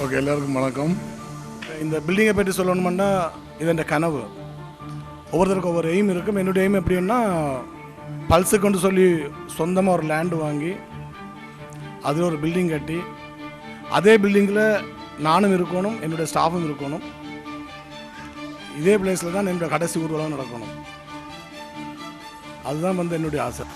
Okay, எல்லாருக்கும் வணக்கம். இந்த பில்டிங்கை பற்றி சொல்லணுமென்னா இது என் கனவு. ஒவ்வொருத்தருக்கும் ஒவ்வொரு எய்ம் இருக்கும். என்னுடைய எய்ம் எப்படின்னா, பல்ஸுக்குன்னு சொல்லி சொந்தமாக ஒரு லேண்டு வாங்கி அதில் ஒரு பில்டிங் கட்டி அதே பில்டிங்கில் நானும் இருக்கணும், என்னுடைய ஸ்டாஃபும் இருக்கணும். இதே பிளேஸில் தான் என்னுடைய கடைசி ஊர்வலம் நடக்கணும். அதுதான் என்னுடைய ஆசை.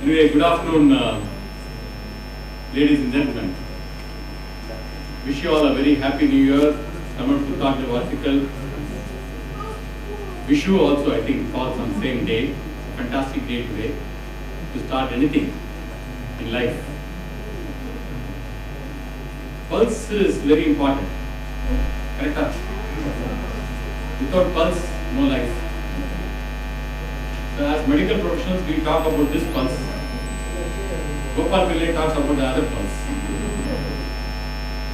Anyway, good afternoon, ladies and gentlemen. Wish you all a very happy new year. Tamil Putthandu Varthikal. Wish you also, I think, falls on the same day. Fantastic day today to start anything in life. Pulse is very important. Correct? Without pulse, no life. So as medical professionals, we talk about this pulse. Gopal Pillai talks about the other pulse.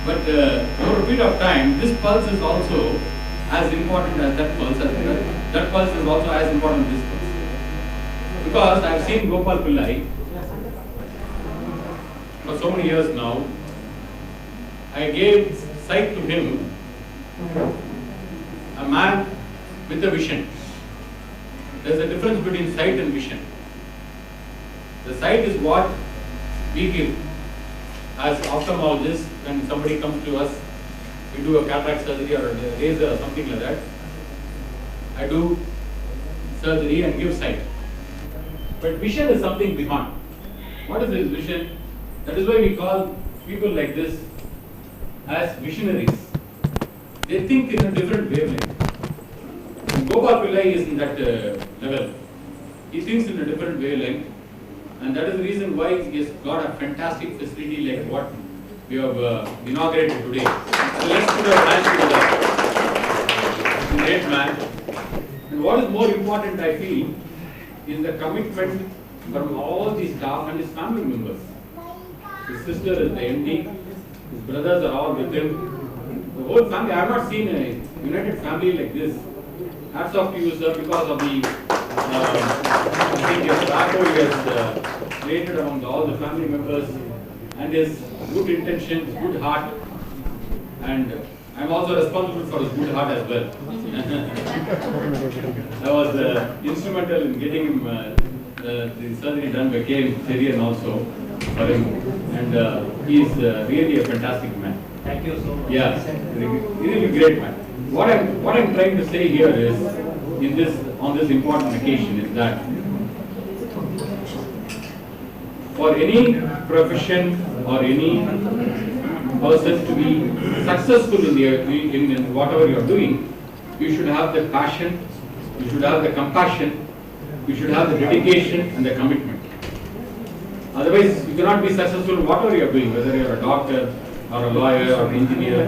But over a period of time, this pulse is also as important as that pulse. That pulse is also as important as this pulse. Because I have seen Gopal Pillai for so many years now. I gave sight to him, a man with a vision. There is a difference between sight and vision. The sight is what we give. As ophthalmologists, when somebody comes to us, we do a cataract surgery or a laser or something like that. I do surgery and give sight. But vision is something beyond. What is this vision? That is why we call people like this as visionaries. They think in a different wavelength. Gopal Pillai is in that level. He thinks in a different wavelength, and that is the reason why he has got a fantastic facility like what we have inaugurated today. So let's put our hands together. Great man. And what is more important, I feel, is the commitment from all the staff and his family members. His sister is the MD. His brothers are all with him. The whole family. I have not seen a united family like this. Hats off to you, sir, because of the rapport he has created among all the family members and his good intentions, good heart. And I am also responsible for his good heart as well. I was instrumental in getting him the surgery done by K.M. also for him. And he is really a fantastic man. Thank you so much. Yeah, really great man. What I'm trying to say here is, on this important occasion, is that for any profession or any person to be successful in whatever you are doing, you should have the passion, you should have the compassion, you should have the dedication and the commitment. Otherwise, you cannot be successful in whatever you are doing, whether you are a doctor, or a lawyer, or an engineer,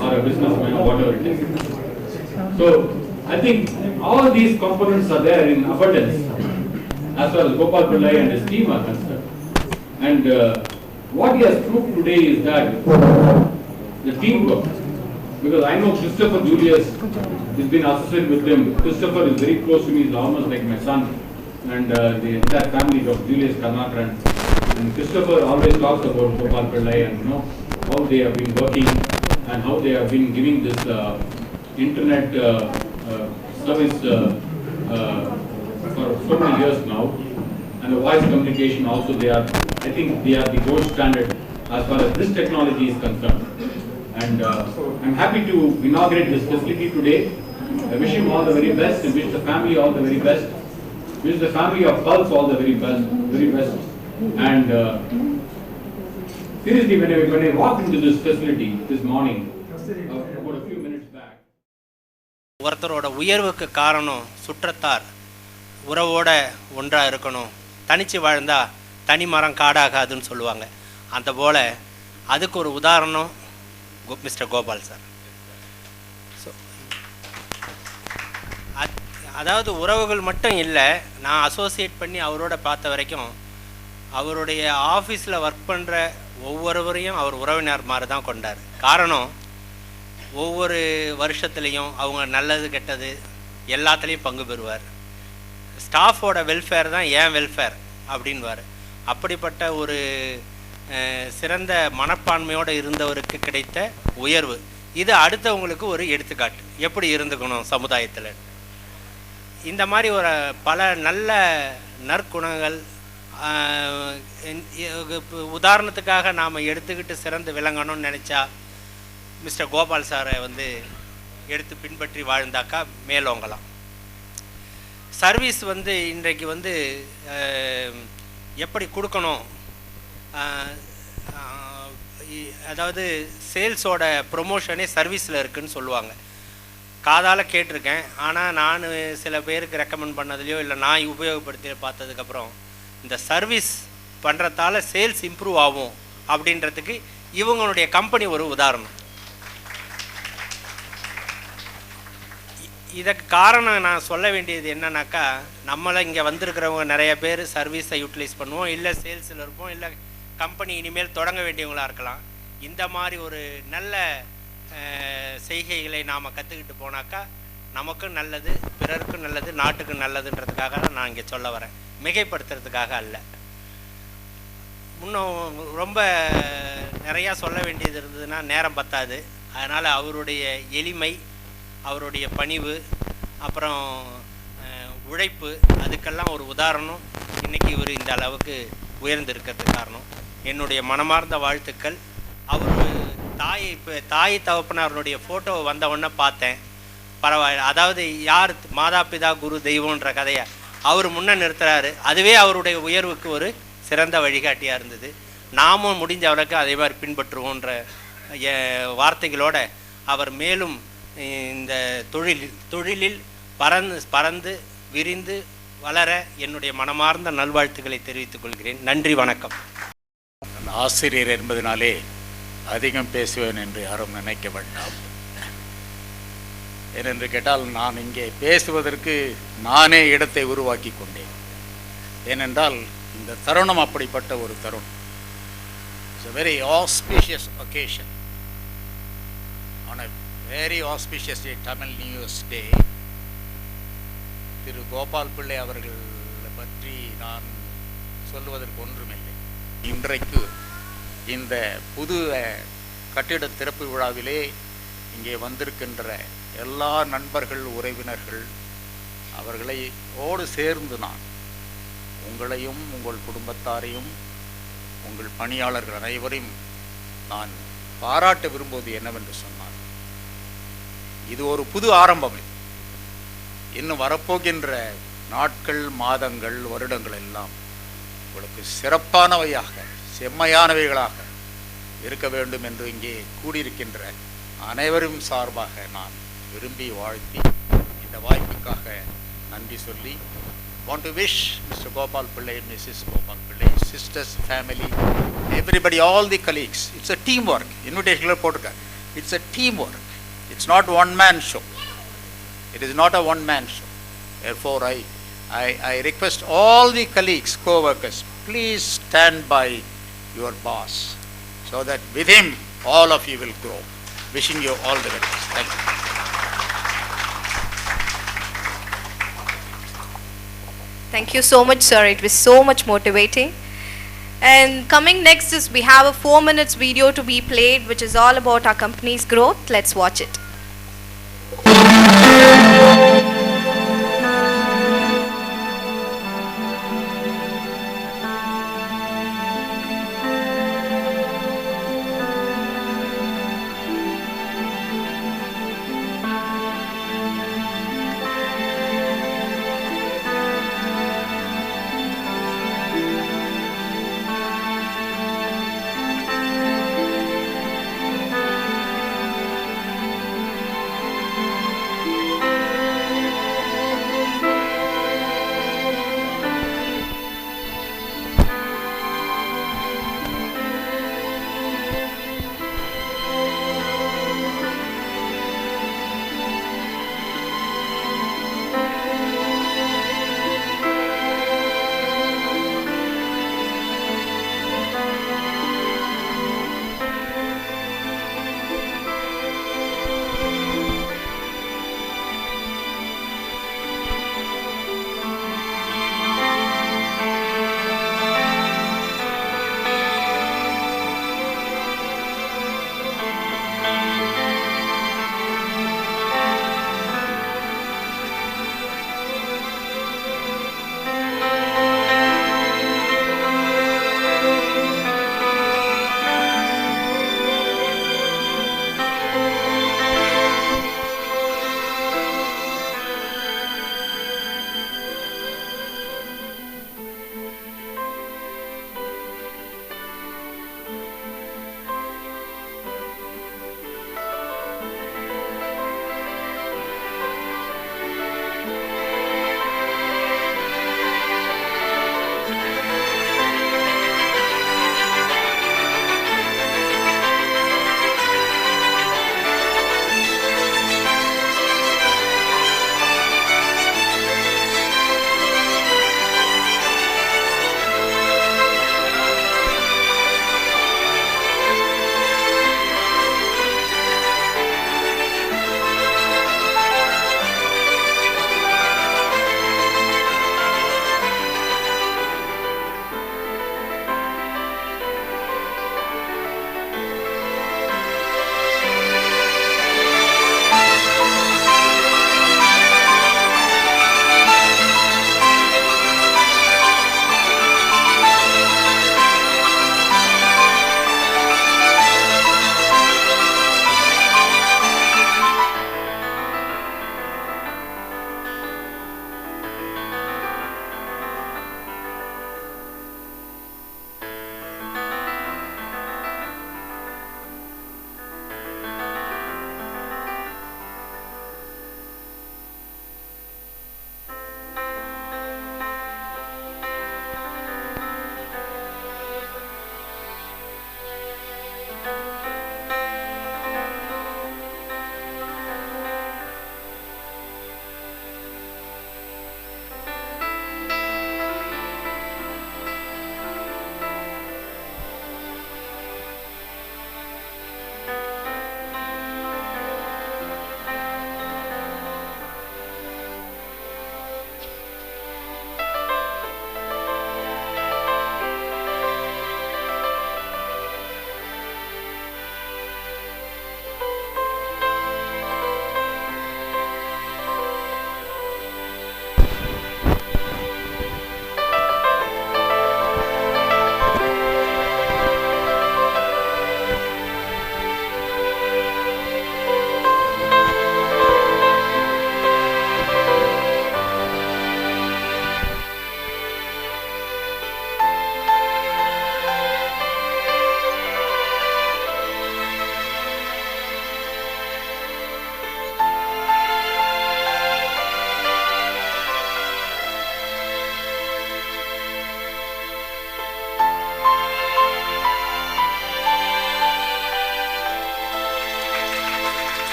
or a businessman, or whatever it is. So, I think all these components are there in abundance, as far as Gopal Pillai and his team are concerned. And what he has proved today is that the teamwork, because I know Christopher Julius has been associated with him. Christopher is very close to me, he's almost like my son, and the entire family of Julius Karnatran. And Christopher always talks about Gopal Pillai and how they have been working and how they have been giving this internet service for so many years now, and the voice communication also. I think they are the gold standard as far as this technology is concerned. And I'm happy to inaugurate this facility today. I wish him all the very best, and wish the family all the very best. Wish the family of Pulse all the very best. And seriously, when I walked into this facility this morning, about a few minutes back. ஒருத்தரோட உயர்வுக்கு காரணம் சுற்றத்தார் உறவோட ஒன்றாக இருக்கணும். தனித்து வாழ்ந்தா தனி மரம் காடாகாதுன்னு சொல்லுவாங்க. அந்த போல் அதுக்கு ஒரு உதாரணம் மிஸ்டர் கோபால் சார். ஸோ அதாவது உறவுகள் மட்டும் இல்லை, நான் அசோசியேட் பண்ணி அவரோட பார்த்த வரைக்கும் அவருடைய ஆஃபீஸில் ஒர்க் பண்ணுற ஒவ்வொருவரையும் அவர் உறவினர் மாதிரி தான் கொண்டார். காரணம், ஒவ்வொரு வருஷத்துலேயும் அவங்க நல்லது கெட்டது எல்லாத்துலேயும் பங்கு பெறுவார். ஸ்டாஃபோட வெல்ஃபேர் தான் ஏன் வெல்ஃபேர் அப்படின்வார். அப்படிப்பட்ட ஒரு சிறந்த மனப்பான்மையோடு இருந்தவருக்கு கிடைத்த உயர்வு இது அடுத்தவங்களுக்கு ஒரு எடுத்துக்காட்டு, எப்படி இருந்துக்கணும் சமுதாயத்தில். இந்த மாதிரி ஒரு பல நல்ல நற்குணங்கள் உதாரணத்துக்காக நாம் எடுத்துக்கிட்டு சிறந்து விளங்கணும்னு நினச்சா மிஸ்டர் கோபால் சாரை எடுத்து பின்பற்றி வாழ்ந்தாக்கா மேலோங்கலாம். சர்வீஸ் இன்றைக்கு எப்படி கொடுக்கணும், அதாவது சேல்ஸோட ப்ரொமோஷனே சர்வீஸில் இருக்குதுன்னு சொல்லுவாங்க. காதால் கேட்டிருக்கேன். ஆனால் நான் சில பேருக்கு ரெக்கமெண்ட் பண்ணதுலையோ இல்லை நான் உபயோகப்படுத்தி பார்த்ததுக்கப்புறம் இந்த சர்வீஸ் பண்ணுறதால சேல்ஸ் இம்ப்ரூவ் ஆகும் அப்படின்றதுக்கு இவங்களுடைய கம்பெனி ஒரு உதாரணம். இதுக்கு காரணம் நான் சொல்ல வேண்டியது என்னன்னாக்கா, நம்மளை இங்கே வந்திருக்கிறவங்க நிறைய பேர் சர்வீஸை யூட்டிலைஸ் பண்ணுவோம், இல்லை சேல்ஸில் இருப்போம், இல்லை கம்பெனி இனிமேல் தொடங்க வேண்டியவங்களாக இருக்கலாம். இந்த மாதிரி ஒரு நல்ல செய்கைகளை நாம் கற்றுக்கிட்டு போனாக்கா நமக்கும் நல்லது, பிறருக்கும் நல்லது, நாட்டுக்கும் நல்லதுன்றதுக்காக தான் நான் இங்கே சொல்ல வரேன், மிகைப்படுத்துறதுக்காக அல்ல. இன்னும் ரொம்ப நிறையா சொல்ல வேண்டியது இருந்ததுன்னா நேரம் பத்தாது. அதனால் அவருடைய எளிமை, அவருடைய பணிவு, அப்புறம் உழைப்பு, அதுக்கெல்லாம் ஒரு உதாரணம். இன்றைக்கி இவர் இந்த அளவுக்கு உயர்ந்திருக்கிறதுக்கு காரணம். என்னுடைய மனமார்ந்த வாழ்த்துக்கள். அவர் தாய் தகப்பனாருடைய ஃபோட்டோ வந்தவுடனே பார்த்தேன், பரவாயில்ல. அதாவது யார் மாதா பிதா குரு தெய்வன்ற கதையை அவர் முன்னே நிறுத்துறாரு. அதுவே அவருடைய உயர்வுக்கு ஒரு சிறந்த வழிகாட்டியாக இருந்தது. நாமும் முடிஞ்ச அளவுக்கு அதே மாதிரி பின்பற்றுவோன்ற வார்த்தைகளோடு அவர் மேலும் இந்த தொழிலில் பறந்து விரிந்து வளர என்னுடைய மனமார்ந்த நல்வாழ்த்துக்களை தெரிவித்துக் கொள்கிறேன். நன்றி, வணக்கம். ஆசிரியர் என்பதனாலே அதிகம் பேசுவேன் என்று யாரும் நினைக்க வேண்டாம். ஏனென்று கேட்டால் நான் இங்கே பேசுவதற்கு நானே இடத்தை உருவாக்கி கொண்டேன். ஏனென்றால் இந்த தருணம் அப்படிப்பட்ட ஒரு தருணம். It's a very auspicious occasion on a very auspicious day, Tamil New Year's Day. திரு கோபால் பிள்ளை அவர்கள் பற்றி நான் சொல்லுவதற்கு ஒன்றுமில்லை. இன்றைக்கு இந்த புது கட்டிட திறப்பு விழாவிலே இங்கே வந்திருக்கின்ற எல்லா நண்பர்கள், உறவினர்கள், அவர்களை ஓடு சேர்ந்து நான் உங்களையும் உங்கள் குடும்பத்தாரையும் உங்கள் பணியாளர்கள் அனைவரையும் நான் பாராட்ட விரும்புவது என்னவென்று சொன்னார், இது ஒரு புது ஆரம்பம். இன்னும் வரப்போகின்ற நாட்கள், மாதங்கள், வருடங்கள் எல்லாம் உங்களுக்கு சிறப்பானவையாக, செம்மையானவைகளாக இருக்க வேண்டும் என்று இங்கே கூடியிருக்கின்ற அனைவரும் சார்பாக நான் விரும்பி வாழ்த்தி இந்த வாய்ப்புக்காக நன்றி சொல்லி, want to wish Mr. Gopal Pillai, Mrs. Gopal Pillai, sisters, family, everybody, all the colleagues. It's a teamwork. Invitation போட்டிருக்காங்க. It's a teamwork. It's not one man show. It is not a one man show. Therefore, I request all the colleagues, co-workers, please stand by your boss so that with him all of you will grow. Wishing you all the best. Thank you. Thank you so much, sir. It was so much motivating. And coming next is we have a 4 minutes video to be played, which is all about our company's growth. Let's watch it.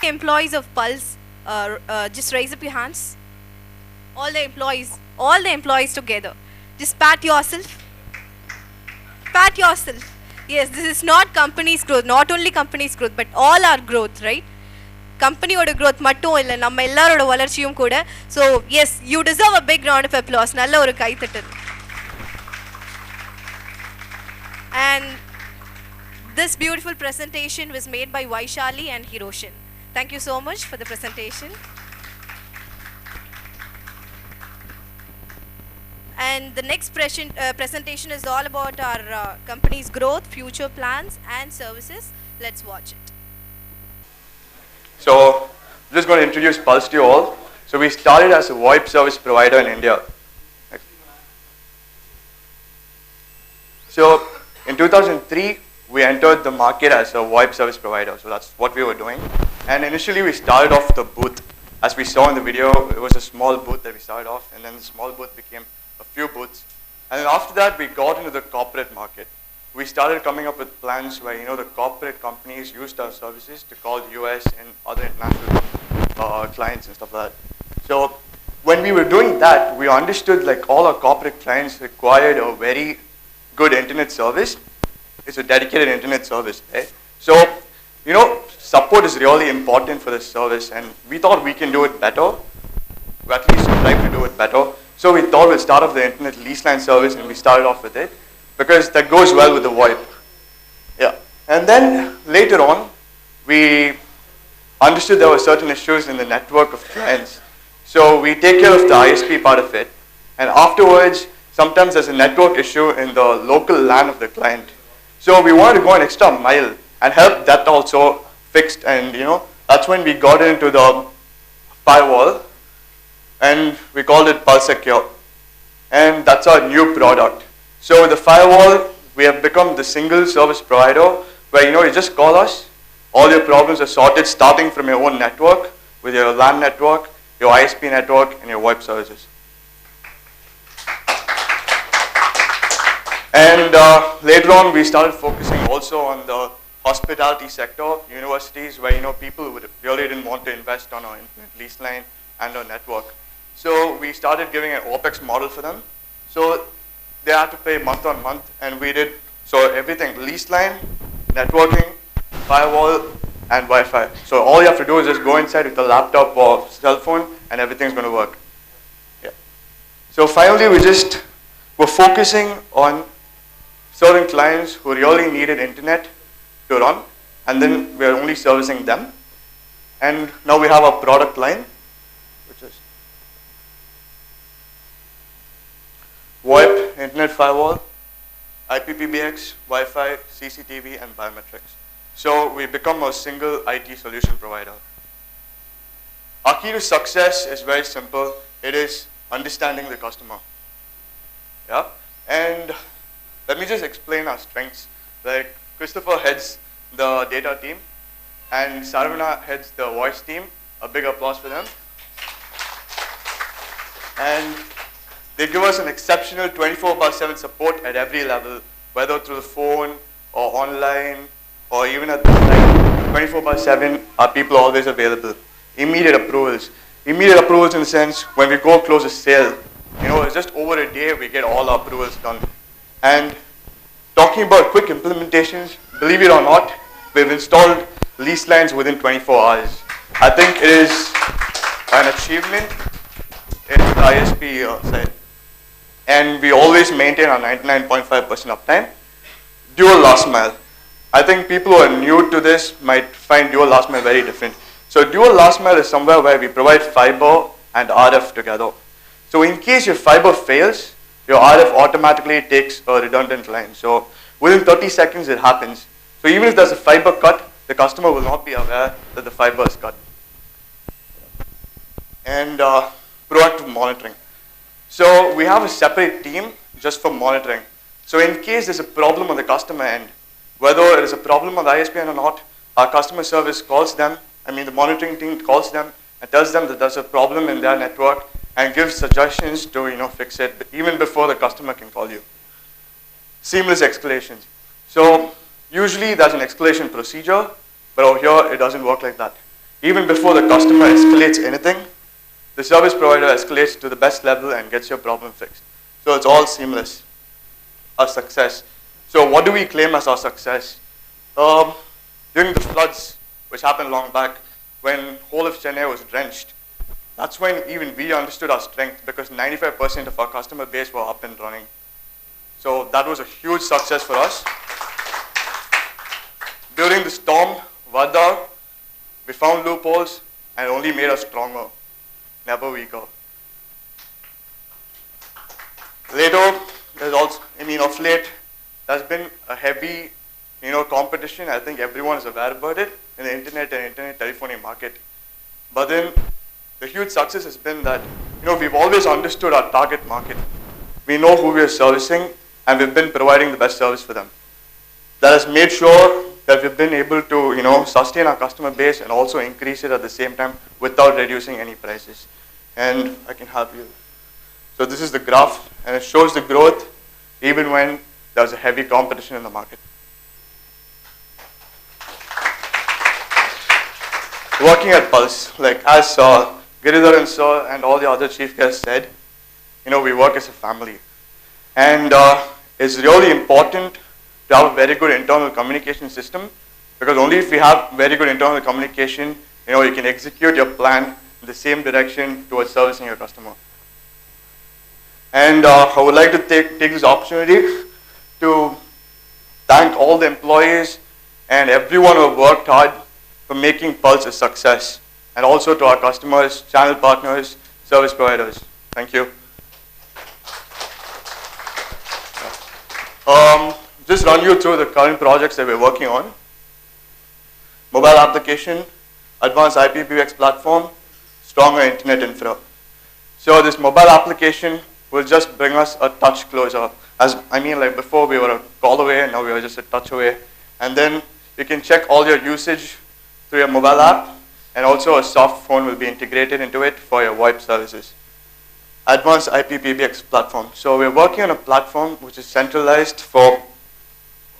employees of Pulse, just raise up your hands. All the employees together. Just pat yourself. Pat yourself. Yes, this is not company's growth, not only company's growth, but all our growth, right? Company oda growth mattum illa, நம்ம எல்லாரோட வளர்ச்சியும் கூட. So yes, you deserve a big round of applause. நல்ல ஒரு கைத்தட்டல். And this beautiful presentation was made by Vaishali and Hiroshin. Thank you so much for the presentation. And the next presentation is all about our company's growth, future plans and services. Let's watch it. So, I'm just going to introduce Pulse to you all. So, we started as a VoIP service provider in India. So, in 2003, we entered the market as a VoIP service provider. So, that's what we were doing. And initially, we started off the booth. As we saw in the video, it was a small booth that we started off, and then the small booth became a few booths. And then after that, we got into the corporate market. We started coming up with plans where, the corporate companies used our services to call US and other international clients and stuff like that. So when we were doing that, we understood like all our corporate clients required a very good internet service. It's a dedicated internet service. Right? So, support is really important for this service, and we thought we can do it better. We at least try to do it better. So we thought we'll start off the internet lease line service, and we started off with it because that goes well with the VoIP. Yeah. And then later on, we understood there were certain issues in the network of clients. So we take care of the ISP part of it. And afterwards, sometimes there's a network issue in the local LAN of the client. So we wanted to go an extra mile and help that also fixed. And that's when we got into the firewall. And we called it Pulse Secure. And that's our new product. So with the firewall, we have become the single service provider where you just call us, all your problems are sorted starting from your own network, with your LAN network, your ISP network, and your VoIP services. And later on, we started focusing also on the hospitality sector, universities where people really didn't want to invest on our internet lease line and our network. So we started giving an OPEX model for them. So they had to pay month on month, and we did everything: lease line, networking, firewall, and Wi-Fi. So all you have to do is just go inside with a laptop or cell phone, and everything's going to work. Yeah. So finally, we're focusing on certain clients who really needed internet to run, and then we're only servicing them. And now we have our product line, which is VoIP, Internet Firewall, IPPBX, Wi-Fi, CCTV, and biometrics. So we become a single IT solution provider. Our key to success is very simple. It is understanding the customer. Yeah, and let me just explain our strengths. Like Christopher heads the data team, and Saravana heads the voice team. A big applause for them. And they give us an exceptional 24/7 support at every level, whether through the phone or online or even at the site. 24/7, our people are always available. Immediate approvals. Immediate approvals in the sense when we go close a sale, it's just over a day we get all our approvals done. And talking about quick implementations, believe it or not, we've installed lease lines within 24 hours. I think it is an achievement in the ISP side. And we always maintain our 99.5% uptime. Dual last mile. I think people who are new to this might find dual last mile very different. So dual last mile is somewhere where we provide fiber and RF together. So in case your fiber fails, your RF automatically takes a redundant line. So within 30 seconds it happens. So even if there's a fiber cut, the customer will not be aware that the fiber is cut. And proactive monitoring. So we have a separate team just for monitoring. So in case there's a problem on the customer end, whether it is a problem on the ISP end or not, our customer service calls them, the monitoring team calls them and tells them that there's a problem in their network and gives suggestions to fix it even before the customer can call you. Seamless escalations. So usually there's an escalation procedure, but over here it doesn't work like that. even before the customer escalates anything, the service provider escalates to the best level and gets your problem fixed. So it's all seamless. Our success. So what do we claim as our success? During the floods, which happened long back, when whole of Chennai was drenched, that's when even we understood our strength, because 95% of our customer base were up and running. So that was a huge success for us. During the storm, Vardar, we found loopholes and it only made us stronger, never weaker. Later, there's also, of late, there's been a heavy, competition. I think everyone is aware about it in the internet and internet telephony market. But then, the huge success has been that, we've always understood our target market. We know who we are servicing, and we've been providing the best service for them. That has made sure that we've been able to, sustain our customer base and also increase it at the same time without reducing any prices. And I can help you. So this is the graph, and it shows the growth even when there's a heavy competition in the market. Working at Pulse, like as Giridharan sir and all the other chief guests said, we work as a family. And it's really important to have a very good internal communication system, because only if we have very good internal communication, you can execute your plan in the same direction towards servicing your customer. And I would like to take this opportunity to thank all the employees and everyone who have worked hard for making Pulse a success, and also to our customers, channel partners, service providers. Thank you. Just run you through the current projects that we're working on. Mobile application, advanced IPPX platform, stronger internet infra. So this mobile application will just bring us a touch closer. Like before we were a call away, and now we are just a touch away. And then you can check all your usage through your mobile app, and also a soft phone will be integrated into it for your VoIP services. Advanced IPPBX platform. So we're working on a platform which is centralized for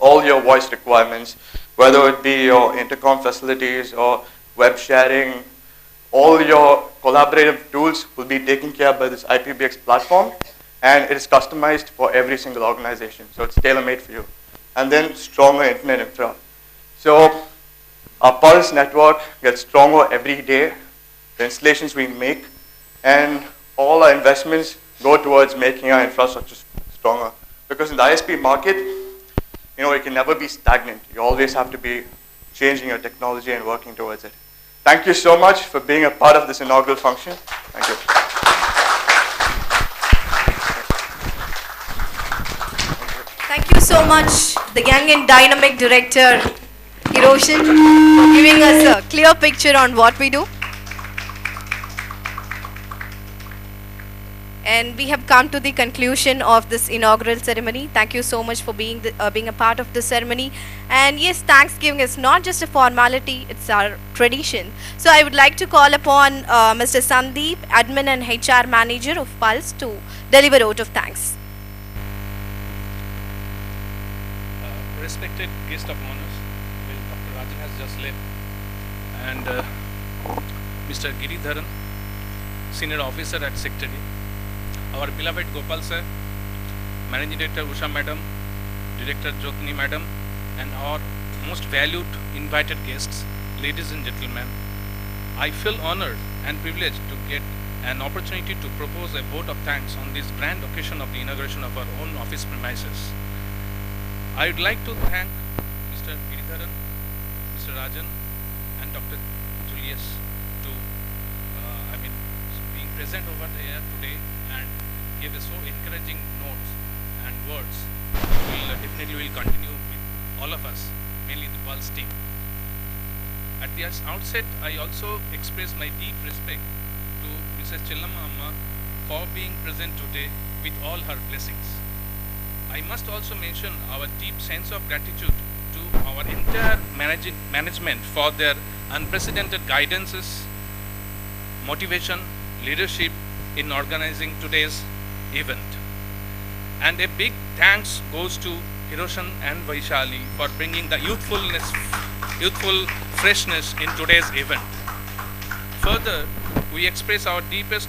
all your voice requirements, whether it be your intercom facilities or web sharing. All your collaborative tools will be taken care of by this IPBX platform, and it is customized for every single organization. So it's tailor-made for you. And then stronger internet infra. So our Pulse network gets stronger every day, the installations we make, and all our investments go towards making our infrastructure stronger. Because in the ISP market, it can never be stagnant. You always have to be changing your technology and working towards it. Thank you so much for being a part of this inaugural function. Thank you. Thank you so much, the young and dynamic director, Hiroshin, for giving us a clear picture on what we do. And we have come to the conclusion of this inaugural ceremony. Thank you so much for being a part of the ceremony. And yes, Thanksgiving is not just a formality, it's our tradition. So I would like to call upon Mr. Sandeep, Admin and HR Manager of Pulse, to deliver a vote of thanks. Respected guest of honors, Dr. Rajan has just left, and Mr. Giridharan, Senior Officer at Secretary, our beloved Gopal sir, Managing Director Usha Madam, Director Jyotini Madam, and our most valued invited guests, ladies and gentlemen, I feel honored and privileged to get an opportunity to propose a vote of thanks on this grand occasion of the inauguration of our own office premises. I would like to thank Mr. Giridharan, Mr. Rajan, and Dr. Julius to being present over here today and give us so encouraging notes and words. Definitely will continue with all of us, mainly the Pulse team. At the outset, I also express my deep respect to Mrs. Chillamma Amma for being present today with all her blessings. I must also mention our deep sense of gratitude to our entire management for their unprecedented guidances, motivation, leadership in organizing today's event. And a big thanks goes to Hiroshin and Vaishali for bringing the youthful freshness in today's event. Further, we express our deepest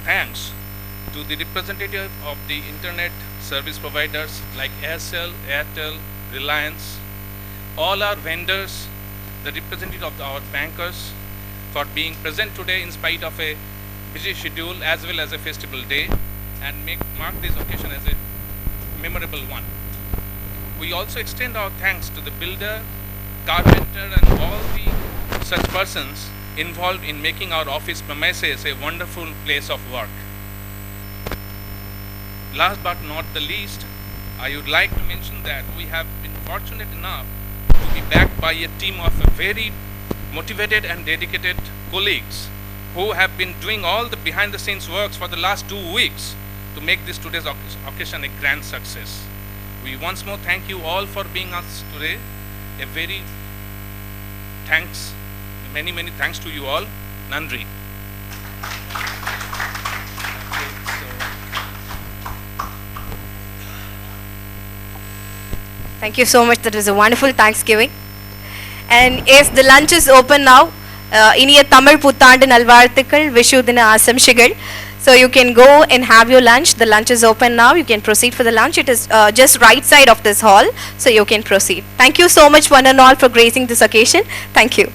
thanks to the representative of the internet service providers like Aircel, Airtel, Reliance, all our vendors, the representative of our bankers for being present today in spite of a busy schedule as well as a festival day, and mark this occasion as a memorable one. We also extend our thanks to the builder, carpenter and all the such persons involved in making our office premises a wonderful place of work. Last but not the least, I would like to mention that we have been fortunate enough to be backed by a team of very motivated and dedicated colleagues who have been doing all the behind the scenes works for the last 2 weeks to make this today's occasion a grand success. We once more thank you all for being us today. A very thanks, many thanks to you all. Nandri. Thank you so much. That was a wonderful Thanksgiving. And yes, the lunch is open now. Iniya Tamil Puttandu Nalvarthukal, Vishu Dina Asamshigal. So you can go and have your lunch. The lunch is open now. You can proceed for the lunch. It is just right side of this hall. So you can proceed. Thank you so much one and all for gracing this occasion. Thank you.